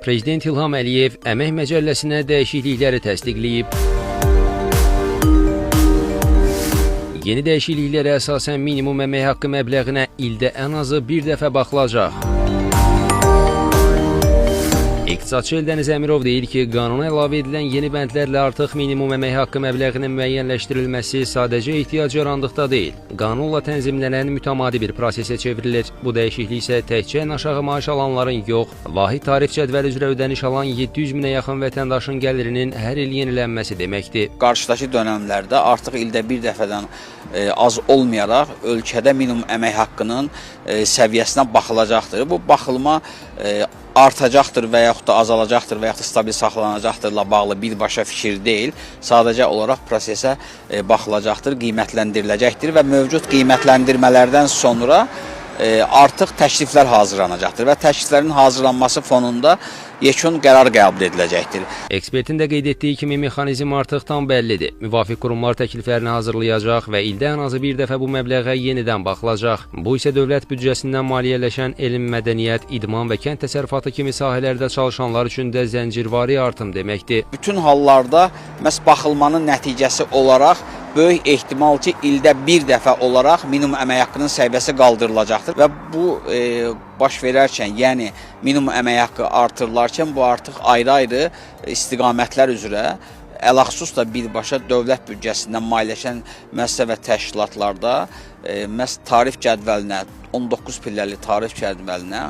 Prezident İlham Əliyev Əmək Məcəlləsinə dəyişiklikləri təsdiqləyib. Yeni dəyişikliklərə əsasən minimum əmək haqqı məbləğinə ildə ən azı bir dəfə baxılacaq. İqtisadçı Eldəniz Əmirov deyir ki, qanuna əlavə edilən yeni bəndlərlə artıq minimum əmək haqqı məbləğinin müəyyənləşdirilməsi sadəcə ehtiyac yarandıqda deyil, qanunla tənzimlənən mütəmadi bir prosesə çevrilir. Bu dəyişiklik isə təkcə ən aşağı maaş alanların yox, vahid tarif cədvəli üzrə ödəniş alan 700 minə yaxın vətəndaşın gəlirinin hər il yenilənməsi deməkdir. Qarşıdakı dönəmlərdə artıq ildə bir dəfədən az olmayaraq ölkədə minimum əmək haqqının səviyyəsinə baxılacaqdır. Bu baxılma artacaqdır və yaxud da azalacaqdır və yaxud da stabil saxlanacaqdırla bağlı birbaşa fikir deyil. Sadəcə olaraq prosesə baxılacaqdır, qiymətləndiriləcəkdir və mövcud qiymətləndirmələrdən sonra artıq təkliflər hazırlanacaqdır və təkliflərin hazırlanması fonunda yekun qərar qəbul ediləcəkdir. Ekspertin də qeyd etdiyi kimi mexanizm artıq tam bəllidir. Müvafiq qurumlar təkliflərini hazırlayacaq və ildə ən azı bir dəfə bu məbləğə yenidən baxılacaq. Bu isə dövlət büdcəsindən maliyyələşən elm, mədəniyyət, idman və kənd təsərrüfatı kimi sahələrdə çalışanlar üçün də zəncirvari artım deməkdir. Bütün hallarda məhz baxılmanın nəticəsi olaraq böyük ehtimal ki, ildə bir dəfə olaraq minimum əmək haqqının səviyyəsi qaldırılacaqdır və bu baş verərkən, yəni minimum əmək haqqı artırılarkən bu artıq ayrı-ayrı istiqamətlər üzrə ələxüsus da birbaşa dövlət büdcəsindən maliyyələşən müəssisə və təşkilatlarda məhz tarif cədvəlinə, 19 pilləli tarif cədvəlinə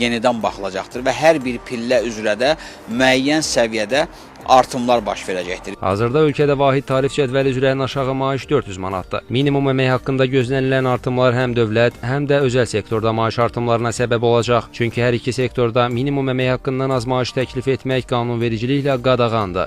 yenidən baxılacaqdır və hər bir pillə üzrə də müəyyən səviyyədə artımlar baş verəcəkdir. Hazırda ölkədə vahid tarif cədvəli üzrə ən aşağı maaş 400 manatdır. Minimum əmək haqqında gözlənilən artımlar həm dövlət, həm də özəl sektorda maaş artımlarına səbəb olacaq. Çünki hər iki sektorda minimum əmək haqqından az maaş təklif etmək qanunvericiliklə qadağandır.